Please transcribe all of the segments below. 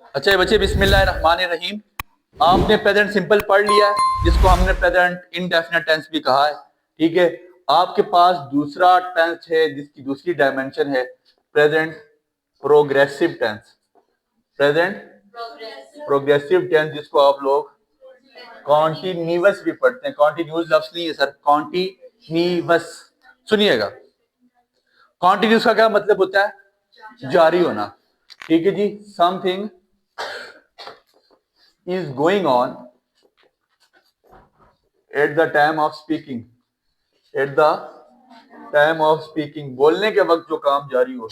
अच्छा बच्चे, बिस्मिल्लाहिर्रहमानिर्रहीम। आपने प्रेजेंट सिंपल पढ़ लिया है, जिसको हमने प्रेजेंट इनडेफिनिट टेंस भी कहा है। ठीक है, आपके पास दूसरा टेंस है जिसकी दूसरी डायमेंशन है present progressive tense. Present progressive tense जिसको आप लोग कॉन्टिन्यूअस भी पढ़ते हैं। कॉन्टिन्यूअस लफ्ज नहीं है सर, कॉन्टिन्यूअस। सुनिएगा, कॉन्टिन्यूअस का क्या मतलब होता है? जारी होना। ठीक है जी, something is going on at the time of speaking, at the time of speaking, बोलने के वक्त जो काम जारी हो,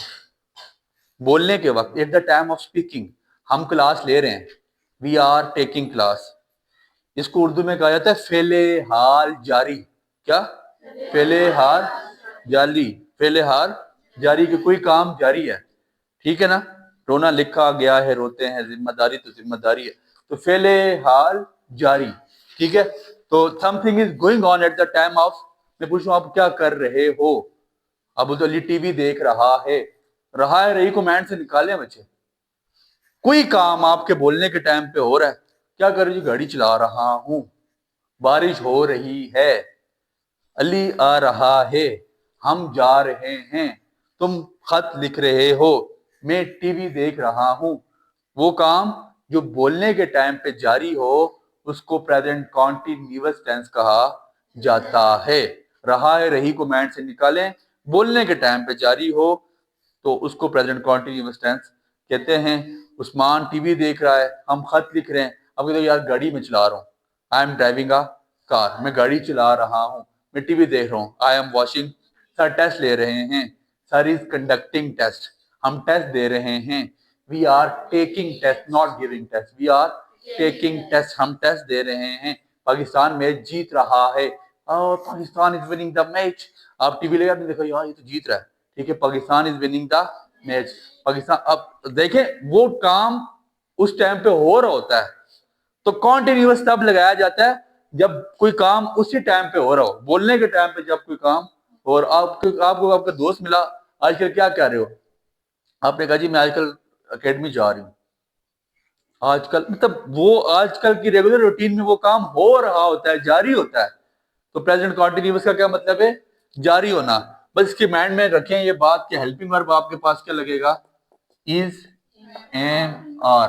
बोलने के वक्त, at the time of speaking। हम क्लास ले रहे हैं, we are taking class। इसको उर्दू में कहा जाता है फेले हाल जारी। क्या? फेले हाल जारी। फेले हाल जारी कि कोई काम जारी है। ठीक है ना, रोना लिखा गया है, रोते हैं, जिम्मेदारी तो जिम्मेदारी है, तो फेले हाल जारी। ठीक है, तो something is going on at the time of. मैं पूछूं आप क्या कर रहे हो? अब तो अली टीवी देख रहा है रही को मैंड से निकाले बच्चे। कोई काम आपके बोलने के टाइम पे हो रहा है, क्या कर रही? गाड़ी चला रहा हूं, बारिश हो रही है, अली आ रहा है, हम जा रहे हैं, तुम खत लिख रहे हो, मैं टीवी देख रहा हूं। वो काम जो बोलने के टाइम पे जारी हो उसको प्रेजेंट कॉन्टिन्यूअस टेंस कहा जाता है। रहा है रही को मैंड से निकालें, बोलने के टाइम पे जारी हो तो उसको प्रेजेंट कॉन्टिन्यूअस टेंस कहते हैं। उस्मान टीवी देख रहा है, हम खत लिख रहे हैं। अब कहते यार गाड़ी में चला रहा हूँ, I am driving a car, मैं गाड़ी चला रहा हूँ, मैं टीवी देख रहा हूँ, I am watching. Sir test ले रहे हैं, सर इज कंडक्टिंग टेस्ट, हम टेस्ट दे रहे हैं। We are taking test, not giving test, we are taking test, हम टेस्ट दे रहे हैं। पाकिस्तान मैच जीत रहा है, और Pakistan is winning the match. आप टीवी लेकर देखो यार ये तो जीत रहा है। ठीक है, Pakistan is winning the match. Pakistan, अब देखें वो काम उस टाइम पे हो रहा होता है, तो कॉन्टिन्यूअस तब लगाया जाता है जब कोई काम उसी टाइम पे हो रहा हो। बोलने के टाइम पे जब कोई काम और आपको आपका दोस्त मिला, आजकल क्या कर रहे हो? आपने कहा जी मैं आजकल एकेडमी जा रही हूँ। आजकल मतलब वो आजकल की रेगुलर रूटीन में वो काम हो रहा होता है, जारी होता है। तो प्रेजेंट कॉन्टिन्यूअस का क्या मतलब है? जारी होना। बस इसकी माइंड में रखें ये बात कि हेल्पिंग वर्ब आपके पास क्या लगेगा? Is, am, are.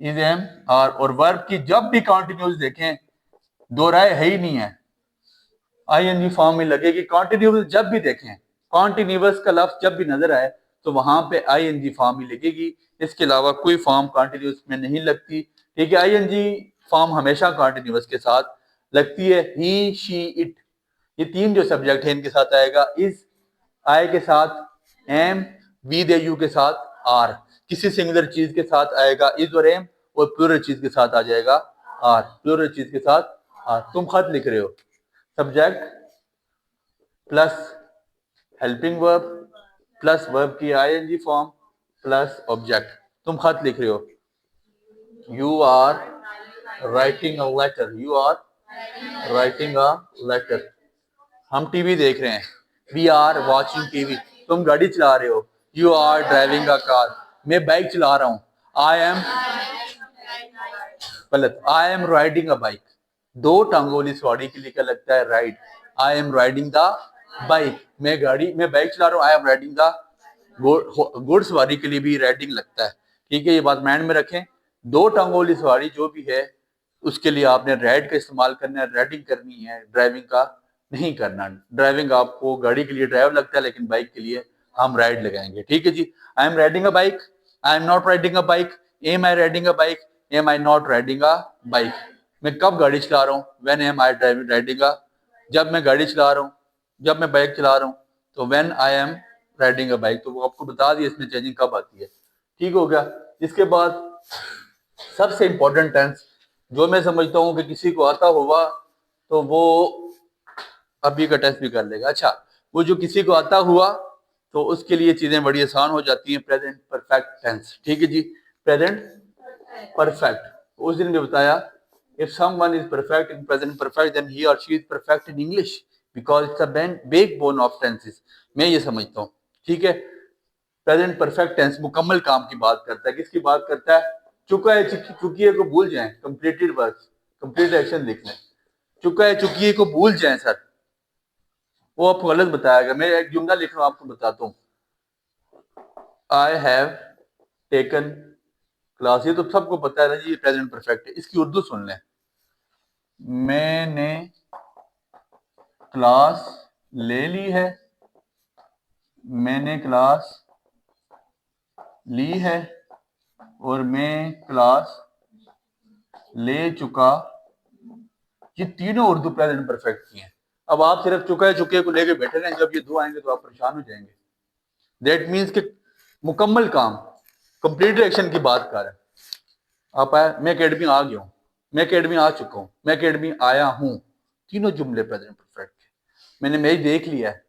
Is, am, are. और वर्ब की जब भी कॉन्टिन्यूअस देखें, दो राय है ही नहीं है, आईएनजी फॉर्म में लगेगी। कॉन्टिन्यूअस जब भी देखें, कॉन्टिन्यूअस का लफ्ज जब भी नजर आए तो वहां पे आईएनजी फॉर्म ही लगेगी। इसके अलावा कोई फॉर्म कॉन्टिन्यूअस में नहीं लगती। ठीक है, आईएनजी फॉर्म हमेशा कॉन्टिन्यूअस के साथ लगती है। ही, शी, इट, ये तीन जो सब्जेक्ट है इनके साथ आएगा। इज आई के साथ, एम, वी दे यू के साथ, आर। किसी सिंगुलर चीज के साथ आएगा इज और एम, और प्लूरल चीज के साथ आ जाएगा आर। प्लूरल चीज के साथ आर। तुम खत लिख रहे हो, subject plus helping verb plus verb की आईएनजी फॉर्म प्लस ऑब्जेक्ट। तुम खत लिख रहे हो, you are writing a letter, you are writing a letter. हम टीवी देख रहे हैं, वी आर वॉचिंग टीवी। तुम गाड़ी चला रहे हो, you are driving a car. मैं बाइक चला रहा हूं, आई एम, गलत, I am riding a bike. दो टांगों वाली सवारी के लिए क्या लगता है? Ride. I am riding the bike, मैं बाइक चला रहा हूँ, आई एम राइडिंग द घुड़ सवारी के लिए भी राइडिंग लगता है। ठीक है, ये बात माइंड में रखें। दो टांगों वाली सवारी जो भी है उसके लिए आपने राइड का इस्तेमाल करना है, राइडिंग करनी है, ड्राइविंग का नहीं करना। ड्राइविंग आपको गाड़ी के लिए ड्राइव लगता है, लेकिन बाइक के लिए हम राइड लगाएंगे। ठीक है जी, I am riding a bike, I am not riding a bike, am I riding a bike, am I not riding a bike. मैं कब गाड़ी चला रहा हूँ? When am I riding a, जब मैं गाड़ी चला रहा हूँ, जब मैं बाइक चला रहा हूँ। तो when I am riding a bike, तो वो आपको बता दिया इसमें चेंजिंग कब आती है। ठीक हो गया। इसके बाद सबसे इंपॉर्टेंट टेंस जो मैं समझता हूँ कि किसी को आता होगा तो वो अभी का टेस्ट भी कर लेगा। अच्छा, वो जो किसी को आता हुआ तो उसके लिए चीजें बड़ी आसान हो जाती हैं। Present perfect tense. ठीक है जी, प्रेजेंट परफेक्ट। उस दिन भी बताया, if someone is perfect in present perfect then he और she is perfect in English because it's a backbone of tenses. मैं ये समझता हूँ। ठीक है, प्रेजेंट परफेक्ट टेंस मुकम्मल काम की बात करता है। किसकी बात करता है? चुका है चुकी है को भूल जाएं, कंप्लीटेड वर्क, कंप्लीट एक्शन लिख लें। चुका है चुकी है को भूल जाएं सर, वो आपको गलत बताया। मैं एक जुमला लिख रहा हूं, आपको बताता हूँ। आई हैव टेकन क्लास, ये तो सबको पता है ना जी, प्रेजेंट परफेक्ट है। इसकी उर्दू सुन लें। मैंने क्लास ले ली है, मैंने क्लास ली है, और मैं क्लास ले चुका। ये तीनों उर्दू प्रेजेंट परफेक्ट की हैं। अब आप सिर्फ चुका है चुके को लेके बैठे रहें, जब ये दो आएंगे तो आप परेशान हो जाएंगे। दैट मीन्स कि मुकम्मल काम, कंप्लीट एक्शन की बात कर रहे हैं। आप आए, मैं अकेडमी आ गया हूँ, मैं अकेडमी आ चुका हूँ, मैं अकेडमी आया हूँ, तीनों जुमले प्रेजेंट परफेक्ट है। मैंने मैच देख लिया है।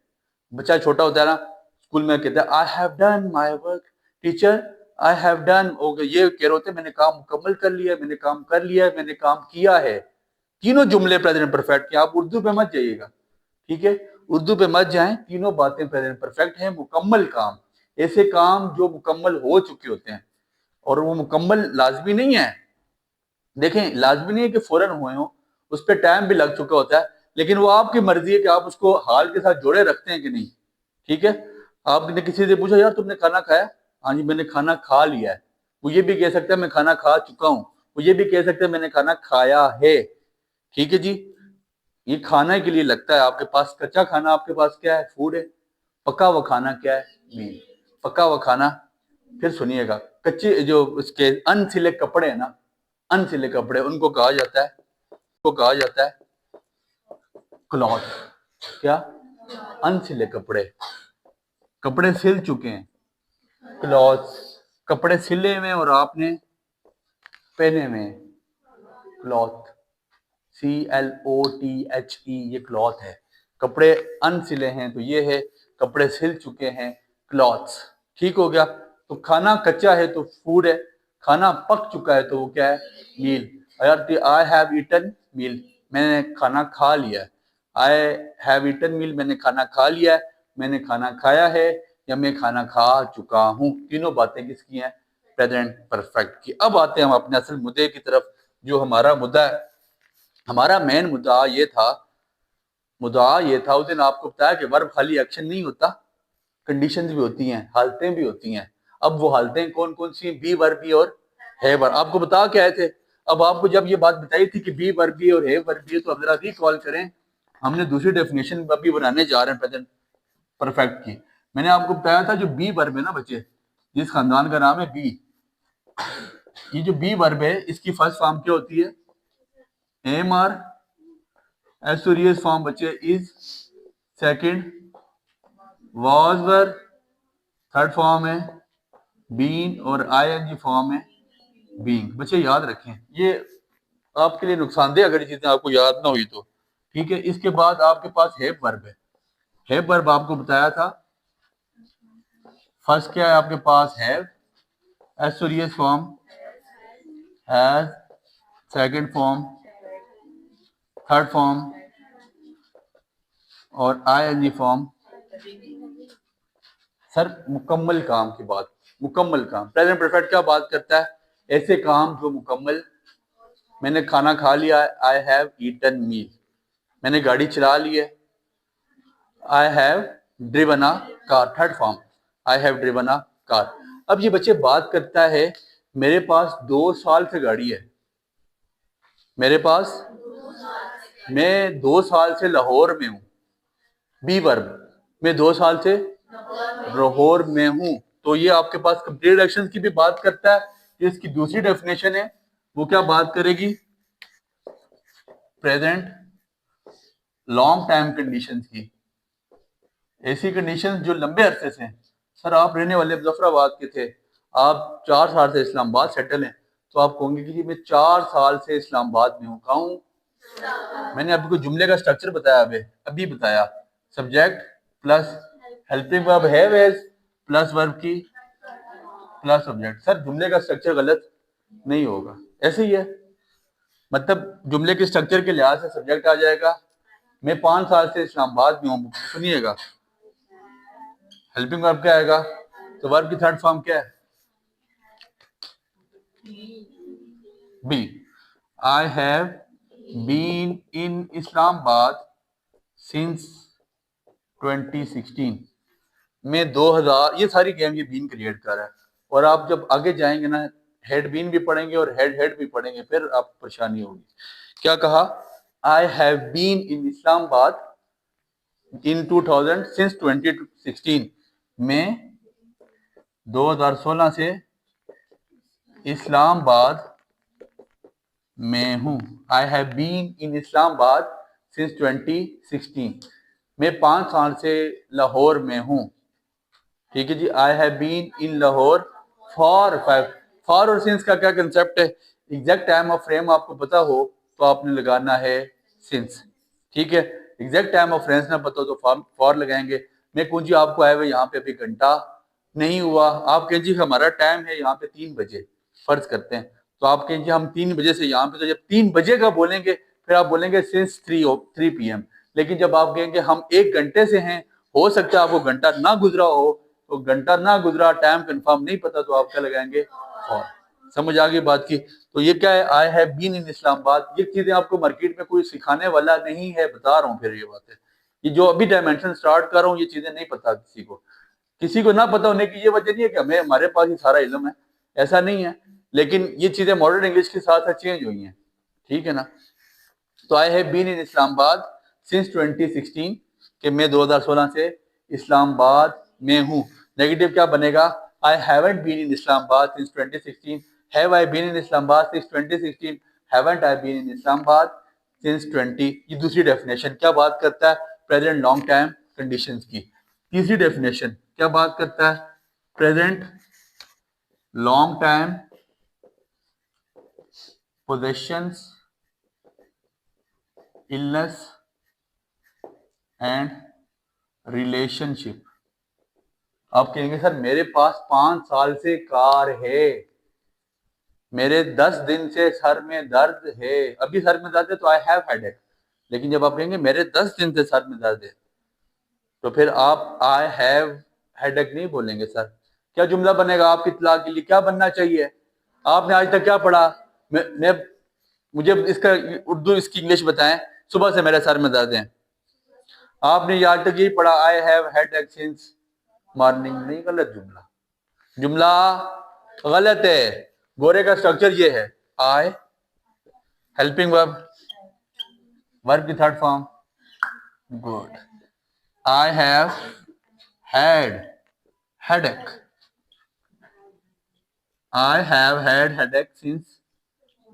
बच्चा छोटा होता है ना, स्कूल में कहता है I have done my work, teacher I have done, ये कह रहे होते मैंने काम मुकम्मल कर लिया, मैंने काम कर लिया, मैंने काम किया है। तीनों जुमले प्रेजेंट परफेक्ट के। आप उर्दू पे मत जाइएगा, ठीक है? उर्दू पे मत जाएं। तीनों बातें प्रेजेंट परफेक्ट हैं। मुकम्मल काम, ऐसे काम जो मुकम्मल हो चुके होते हैं, और वो मुकम्मल लाजमी नहीं है। देखें, लाजमी नहीं है कि फौरन हुए हो, उस पर टाइम भी लग चुका होता है, लेकिन वो आपकी मर्जी है कि आप उसको हाल के साथ जोड़े रखते हैं कि नहीं, ठीक है? आपने किसी से पूछा यार तुमने खाना खाया? हाँ जी मैंने खाना खा लिया है। वो ये भी कह सकता है मैं खाना खा चुका हूँ, वो ये भी कह सकता है मैंने खाना खाया है, ठीक है जी? ये खाने के लिए लगता है आपके पास। कच्चा खाना आपके पास क्या है? फूड है। पका हुआ खाना क्या है? मील। पका हुआ खाना, फिर सुनिएगा, कच्चे जो उसके अनसिले कपड़े हैं ना, अनसिले कपड़े, उनको कहा जाता है, उनको कहा जाता है क्लॉथ। क्या? अनसिले कपड़े। कपड़े सिल चुके हैं, क्लॉथ। कपड़े सिले हुए और आपने पहने हुए, क्लॉथ। CLOTHE, ये क्लॉथ है। कपड़े अनसिले हैं तो ये है, कपड़े सिल चुके हैं, क्लॉथ्स। ठीक हो गया? तो खाना कच्चा है तो फूड है, खाना पक चुका है तो वो क्या है? मील। आई हैव ईटन मील, मैंने खाना खा लिया है। आई हैव ईटन मील, मैंने खाना खा लिया है, मैंने खाना खाया है, या मैं खाना खा चुका हूँ। तीनों बातें किसकी हैं? प्रेजेंट परफेक्ट की। अब आते हैं हम अपने असल मुद्दे की तरफ। जो हमारा मुद्दा है, हमारा मेन मुद्दा ये था, उस दिन आपको बताया कि वर्ब खाली एक्शन नहीं होता, कंडीशंस भी होती हैं, हालतें भी होती हैं। अब वो हालतें कौन कौन सी? बी वर्बी और है वर्ब। आपको बता के आए थे। अब आपको जब ये बात बताई थी कि बी वर्बी और है वर्बी, तो अब जरा रिकॉल करें। हमने दूसरी डेफिनेशन अभी बनाने जा रहे हैं प्रेजेंट परफेक्ट की। मैंने आपको बताया था जो बी वर्ब है ना बच्चे, जिस खानदान का नाम है बी, ये जो बी वर्ब है इसकी फर्स्ट फॉर्म क्या होती है? Am are. एसोरियस फॉर्म बच्चे is, second was were, third form है बीन, और आईएनजी फॉर्म है बीइंग। बच्चे याद रखें, ये आपके लिए नुकसानदेह अगर ये चीजें आपको याद ना हुई तो, ठीक है? इसके बाद आपके पास हैव वर्ब है। हैव वर्ब आपको बताया था, फर्स्ट क्या है आपके पास? हैव, एसोरियस form has, second form, third form, और आईएनजी फॉर्म। सर मुकम्मल काम की बात, मुकम्मल काम। प्रेजेंट परफेक्ट क्या बात करता है? ऐसे काम जो मुकम्मल। मैंने खाना खा लिया, आई हैव ईटन मील। मैंने गाड़ी चला ली है, I have driven a car, third form, I have driven a car. अब ये बच्चे बात करता है मेरे पास 2 साल से गाड़ी है, मेरे पास, मैं 2 साल से लाहौर में हूं। बी वर्ब, मैं 2 साल से लाहौर में हूं। तो ये आपके पास कंप्लीट एक्शन की भी बात करता है। इसकी दूसरी डेफिनेशन है, वो क्या बात करेगी? प्रेजेंट लॉन्ग टाइम कंडीशंस की, ऐसी कंडीशंस जो लंबे अरसे से हैं। सर आप रहने वाले मुजफ्फराबाद के थे, आप 4 साल से इस्लामाबाद सेटल हैं, तो आप कहोगे कि मैं 4 साल से इस्लामाबाद में हूँ। कहूँ, मैंने आपको जुमले का स्ट्रक्चर बताया, अभी बताया। Subject plus helping verb have has plus verb की प्लस सब्जेक्ट। सर जुमले का स्ट्रक्चर गलत नहीं होगा, ऐसे ही है। मतलब जुमले के स्ट्रक्चर के लिहाज से सब्जेक्ट आ जाएगा, मैं 5 साल से इस्लामाबाद में हूँ। सुनिएगा, हेल्पिंग वर्ब क्या आएगा? तो वर्ब की थर्ड फॉर्म क्या है? Be. I have been in Islamabad since 2016 में 2000, ये सारी गेम ये बीन क्रिएट कर रहा है। और आप जब आगे जाएंगे ना, हेड बीन भी पढ़ेंगे और हेड हेड भी पढ़ेंगे, फिर आप परेशानी होगी। क्या कहा? I have been in Islamabad in 2000 since 2016 में 2016 से इस्लामाबाद में हूँ। I have been in Islamabad since 2016 मैं 5 साल से लाहौर में हूँ। ठीक है जी। I have been in Lahore for 5। For और सिंस का क्या कंसेप्ट है? एग्जैक्ट टाइम ऑफ फ्रेम आपको पता हो तो आपने लगाना है सिंस। ठीक है। एग्जैक्ट टाइम ऑफ फ्रेंस ना पता हो तो फॉर लगाएंगे। मैं कहूँ जी आपको आए हुए यहाँ पे अभी घंटा नहीं हुआ, आप कहें जी हमारा टाइम है यहाँ पे 3 बजे, फर्ज करते हैं, तो आप कहें जी हम 3 बजे से यहाँ पे, तो जब 3 बजे का बोलेंगे फिर आप बोलेंगे सिंस 3 PM। लेकिन जब आप कहेंगे हम 1 घंटे से हैं, हो सकता है आपको घंटा ना गुजरा हो, तो घंटा ना गुजरा, टाइम कंफर्म नहीं पता, तो आप क्या लगाएंगे? फॉर। समझ आ गई बात की? तो ये क्या है? I have been in Islamabad. ये चीजें आपको मार्केट में कोई सिखाने वाला नहीं है, बता रहा हूँ। फिर ये बात है, ये जो अभी डायमेंशन स्टार्ट कर रहा हूँ, ये चीजें नहीं पता किसी को ना पता होने की ये वजह नहीं है कि हमें, हमारे पास ये सारा इल्म है, ऐसा नहीं है। लेकिन ये चीजें मॉडर्न इंग्लिश के साथ साथ चेंज हुई हैं। ठीक है ना? तो I have been in Islamabad since 2016 कि मैं 2016 से इस्लामाबाद में हूँ। नेगेटिव क्या बनेगा? I haven't been in Islamabad since 2016। Have I been in Islamabad since 2016? Haven't I been in Islamabad since 20। ये दूसरी डेफिनेशन क्या बात करता है? प्रेजेंट लॉन्ग टाइम कंडीशंस की। तीसरी डेफिनेशन क्या बात करता है? Present long time possessions, illness and relationship. आप कहेंगे सर मेरे पास 5 साल से कार है, मेरे 10 दिन से सर में दर्द है, अभी सर में दर्द है तो आई हैव हेडेक। लेकिन जब आप कहेंगे मेरे 10 दिन से सर में दर्द है, तो फिर आप आई हैव हेडेक नहीं बोलेंगे सर। क्या जुमला बनेगा आपकी इत्तला के लिए? क्या बनना चाहिए? आपने आज तक क्या पढ़ा? मैं मुझे इसका उर्दू, इसकी इंग्लिश बताएं। सुबह से मेरे सर में दर्द है। आपने आज तक यही पढ़ा, I have headache since morning. नहीं, गलत जुमला, जुमला गलत है। गोरे का स्ट्रक्चर ये है, आई हेल्पिंग वर्ब, वर्ब की third form, good. I have had headache, I have had headache since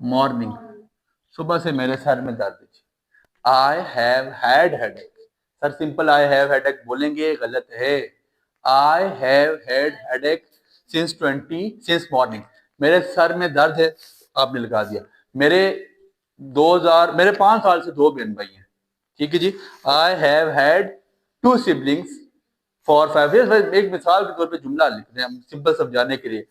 morning. सुबह से मेरे सर में दर्द है। I have had headache. Sir simple I have headache बोलेंगे, गलत है। I have had headache since morning. मेरे सर में दर्द है, आपने लगा दिया। मेरे 5 साल से 2 बहन भाई हैं। ठीक है जी। I have had 2 siblings for 5 years। एक मिसाल के तौर पे जुमला लिख रहे हैं हम सिंपल समझाने के लिए।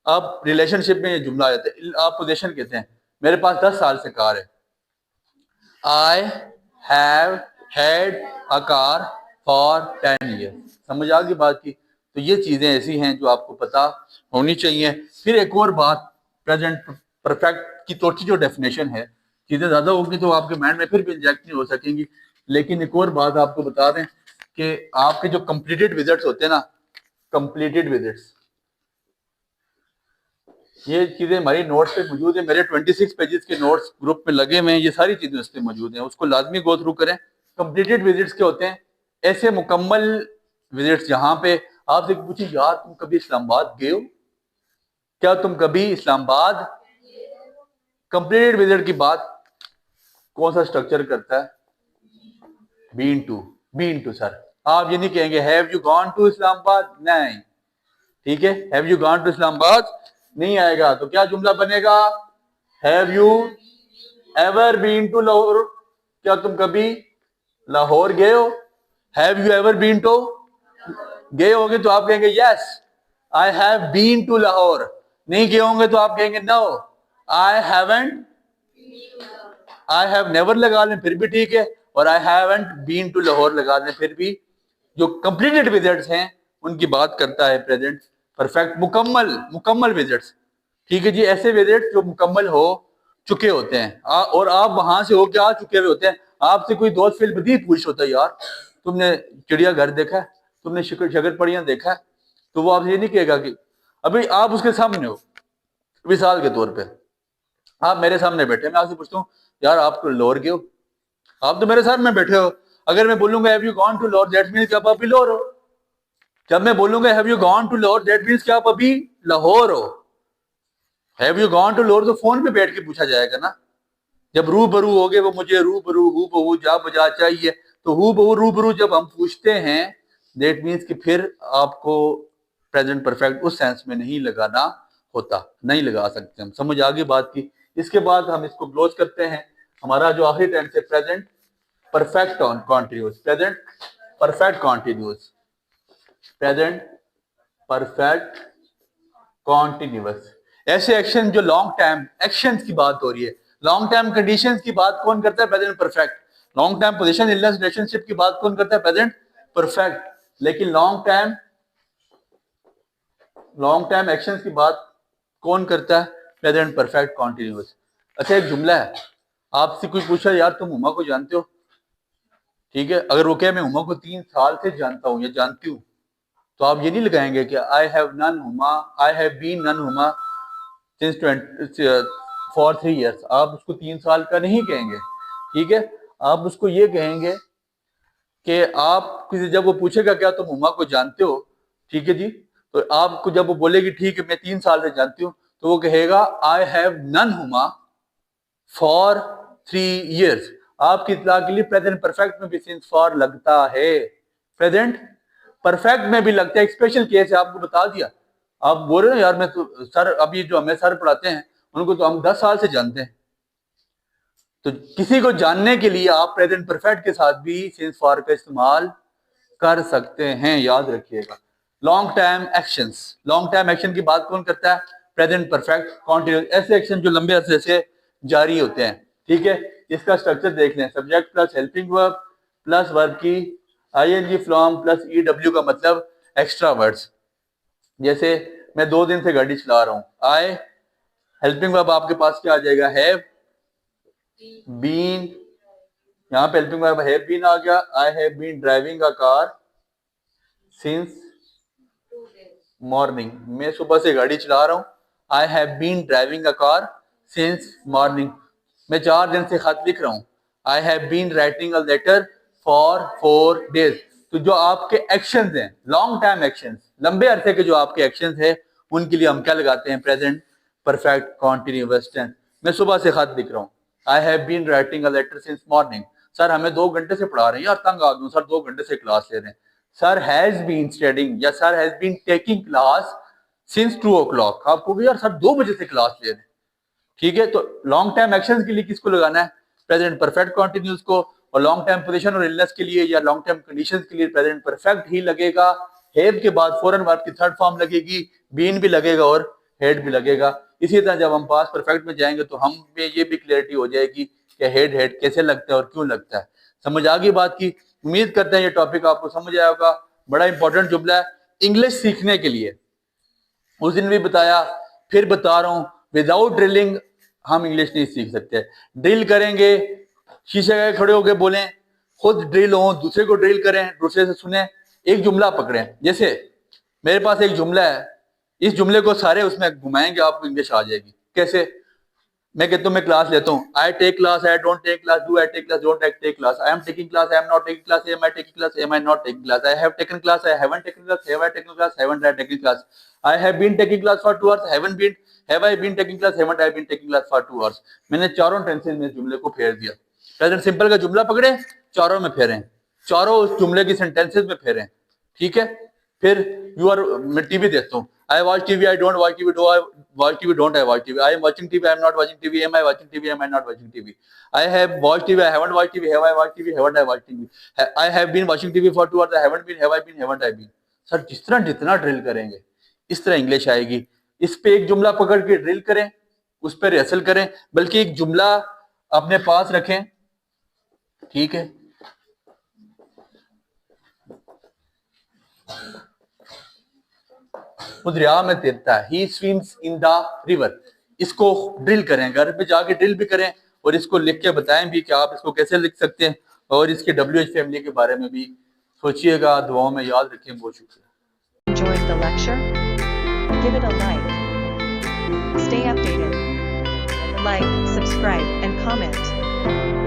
अब रिलेशनशिप में ये जुमला आ जाता है, आप पोजीशन कहते हैं। मेरे पास 10 साल से कार है। I have had a car for 10 years। समझ आ गई बात की? तो ये चीजें ऐसी हैं जो आपको पता होनी चाहिए। फिर एक और बात, प्रेजेंट परफेक्ट की चौथी जो डेफिनेशन है, चीजें ज्यादा होगी तो आपके माइंड में फिर भी इंजेक्ट नहीं हो सकेंगी। लेकिन एक और बात आपको बता दें कि आपके जो कंप्लीटेड विजिट्स होते हैं ना, कंप्लीटेड विजिट्स, ये चीजें हमारी नोट्स पे मौजूद है। मेरे 26 पेजेस के नोट्स ग्रुप में लगे हुए हैं, ये सारी चीजें उस पर मौजूद हैं, उसको लाजमी गो थ्रू करें। कंप्लीटेड विजिट्स के होते हैं ऐसे मुकम्मल विजिट्स जहां पे आपसे पूछे यार तुम कभी इस्लामाबाद गए हो? क्या तुम कभी इस्लामाबाद? कंप्लीटेड विजिट की बात कौन सा स्ट्रक्चर करता है? Been to sir. आप ये नहीं कहेंगे have you gone to Islamabad, नहीं। ठीक है, have you gone to Islamabad नहीं आएगा, तो क्या जुमला बनेगा? Have you ever been to Lahore? क्या तुम कभी लाहौर गए हो? Have you ever been to? गए होंगे तो आप कहेंगे yes I have been to Lahore. नहीं गए होंगे तो आप कहेंगे no I haven't. I have never लगा लें फिर भी ठीक है, और I haven't been to Lahore लगा लें फिर भी। जो कंप्लीटेड विजिट्स हैं उनकी बात करता है प्रेजेंट परफेक्ट मुकम्मल विजिट्स, ठीक है जी, ऐसे विजिट जो मुकम्मल हो चुके होते हैं और आप वहां से होके आ चुके हुए होते हैं। आपसे कोई दोस्त फिल बदी पूछ होता है, यार तुमने चिड़ियाघर देखा है, तुमने शकरपड़ियां देखा है, तो वो आपसे ये नहीं कहेगा कि अभी आप उसके सामने हो, मिसाल के तौर पे आप मेरे सामने बैठे, मैं आपसे पूछता हूँ यार आप लाहौर गए हो, आप तो मेरे सामने बैठे हो, अगर मैं बोलूंगा have you gone to Lahore, that means कि आप अभी लाहौर हो। जब मैं बोलूंगा have you gone to Lahore, that means कि आप अभी लाहौर हो। Have you gone to Lahore तो फोन पे बैठ के पूछा जाएगा ना। जब रूबरू हो गए, वो मुझे रूबरू हु बहू जा बजा चाहिए, तो हु बहू रूबरू जब हम पूछते हैं, दैट मीन्स कि फिर आपको प्रेजेंट परफेक्ट उस सेंस में नहीं लगाना होता, नहीं लगा सकते हम। समझ आ गई बात की। इसके बाद हम इसको क्लोज करते हैं। हमारा जो आखिरी टेंस है present perfect continuous, present perfect continuous, present perfect continuous. ऐसे एक्शन जो लॉन्ग टाइम एक्शन की बात हो रही है, लॉन्ग टाइम कंडीशंस की बात कौन करता है? Present perfect. Long time position illness relationship की बात कौन करता है? Present perfect. लेकिन लॉन्ग टाइम एक्शंस की बात कौन करता है? Present perfect continuous. अच्छा, एक जुमला है, आपसे कोई पूछा यार तुम उमा को जानते हो, ठीक है, अगर वो कहे मैं उमा को 3 साल से जानता हूं या जानती हूं, तो आप ये नहीं लगाएंगे कि I have known Huma, I have been known Huma since for 3 years। आप उसको 3 साल का नहीं कहेंगे, ठीक है, आप उसको ये कहेंगे कि आप किसी, जब वो पूछेगा क्या तुम हुमा को जानते हो, ठीक है जी, तो आपको जब वो बोलेगी ठीक है मैं 3 साल से जानती हूँ, तो वो कहेगा I have known Huma for 3 years। आपकी इतला के लिए प्रेजेंट परफेक्ट में भी सिंस फॉर लगता है, प्रेजेंट परफेक्ट में भी लगता है। एक स्पेशल केस है, आपको बता दिया। आप बोल रहे हो यार मैं तो सर, अभी जो हमें सर पढ़ाते हैं उनको तो हम 10 साल से जानते हैं। तो किसी को जानने के लिए आप प्रेजेंट परफेक्ट के साथ भी सिंस फॉर का इस्तेमाल कर सकते हैं, याद रखिएगा। Long time actions, long time action की बात कौन करता है? Present perfect continuous. ऐसे एक्शन जो लंबे अरसे से जारी होते हैं, ठीक है। इसका स्ट्रक्चर देख लें, subject plus helping verb plus verb की आईएनजी फ्रॉम प्लस ईडब्ल्यू का मतलब एक्स्ट्रा वर्ड्स। जैसे मैं 2 दिन से गाड़ी चला रहा हूं, आई हेल्पिंग वर्ब आपके पास क्या आ जाएगा? हैव बीन, यहाँ पे हेल्पिंग वर्ब हैव बीन आ गया। I have been driving a car since morning, मैं सुबह से गाड़ी चला रहा हूँ। I have been driving a car since morning, मैं 4 दिन से खत लिख रहा हूँ। I have been writing a letter for 4 days। तो जो आपके एक्शंस हैं, लॉन्ग टाइम एक्शंस, लंबे अरसे के जो आपके एक्शंस हैं, उनके लिए हम क्या लगाते हैं? Present perfect continuous tense. मैं सुबह से खत लिख रहा हूँ, I have been writing a letter since morning. Sir हमें 2 घंटे से पढ़ा रहे हैं यार, तंग आ गया सर, 2 घंटे से क्लास ले रहे हैं। सर हैज बीन स्टडिंग या sir has been taking class since 2 o'clock। आपको भी यार सर 2 बजे से क्लास ले रहे हैं, ठीक है। तो लॉन्ग टाइम एक्शन के लिए किसको लगाना है? प्रेजेंट परफेक्ट कॉन्टिन्यूअस को। और लॉन्ग टाइम पोजीशन और इलनेस के लिए या लॉन्ग टाइम कंडीशंस के लिए प्रेजेंट परफेक्ट ही लगेगा। हैव के बाद फौरन वर्ब की थर्ड फॉर्म लगेगी, बीन भी लगेगा और हेड भी लगेगा। इसी तरह जब हम पास्ट परफेक्ट में जाएंगे तो हम में ये भी क्लियरिटी हो जाएगी कि हेड कैसे लगता है और क्यों लगता है। समझ आ गई बात की? उम्मीद करते हैं ये टॉपिक आपको समझ आया होगा। बड़ा इंपॉर्टेंट जुमला है इंग्लिश सीखने के लिए, उस दिन भी बताया, फिर बता रहा हूं, विदाउट ड्रिलिंग हम इंग्लिश नहीं सीख सकते। ड्रिल करेंगे, शीशे के खड़े होकर बोलें, खुद ड्रिल हो, दूसरे को ड्रिल करें, दूसरे से सुने, एक जुमला पकड़ें। जैसे मेरे पास एक जुमला है, इस जुमले को सारे उसमें घुमाएंगे, आपको इंग्लिश आ जाएगी। कैसे? मैं कहता हूँ मैं क्लास लेता हूँ, I take class, I don't take class, do I take class, don't I take class, I am taking class, I am not taking class, am I taking class, am I not taking class, I have taken class, I haven't taken class, have I taken class, haven't I taken class, I have been taking class for 2 hours, haven't been, have I been taking class, haven't I been taking class for 2 hours। मैंने चारों tenses में जुमले को फेर दिया। Present simple का जुमला पकड़े, चारों में फेरें, चारों उस जुमले की सेंटेंसेस में फेरें, ठीक है। फिर यू आर, मैं टीवी देखता हूँ, I watch TV, I don't watch TV, do I watch TV, don't I watch TV, I am watching TV, I am not watching TV, am I watching TV, am I not watching TV, I have watched TV, I haven't watched TV, have I watched TV, haven't I watched TV, I have been watching TV for 2 hours, I haven't been, have I been, haven't I been। Sir जिस तरह जितना drill करेंगे इस तरह English आएगी। इस पे एक जुमला पकड़ के ड्रिल करें, उस पर रिहर्सल करें, बल्कि एक जुमला अपने पास रखें, ठीक है। वो दरिया में तैरता है। ही स्विम्स इन द रिवर। इसको ड्रिल करें, घर पे जाके ड्रिल भी करें और इसको लिख के बताएं भी कि आप इसको कैसे लिख सकते हैं, और इसके WH फैमिली के बारे में भी सोचिएगा, दुआओं में याद रखें। बहुत शुक्रिया। Enjoyed the lecture? Give it a like. Stay updated. Like, subscribe, and comment.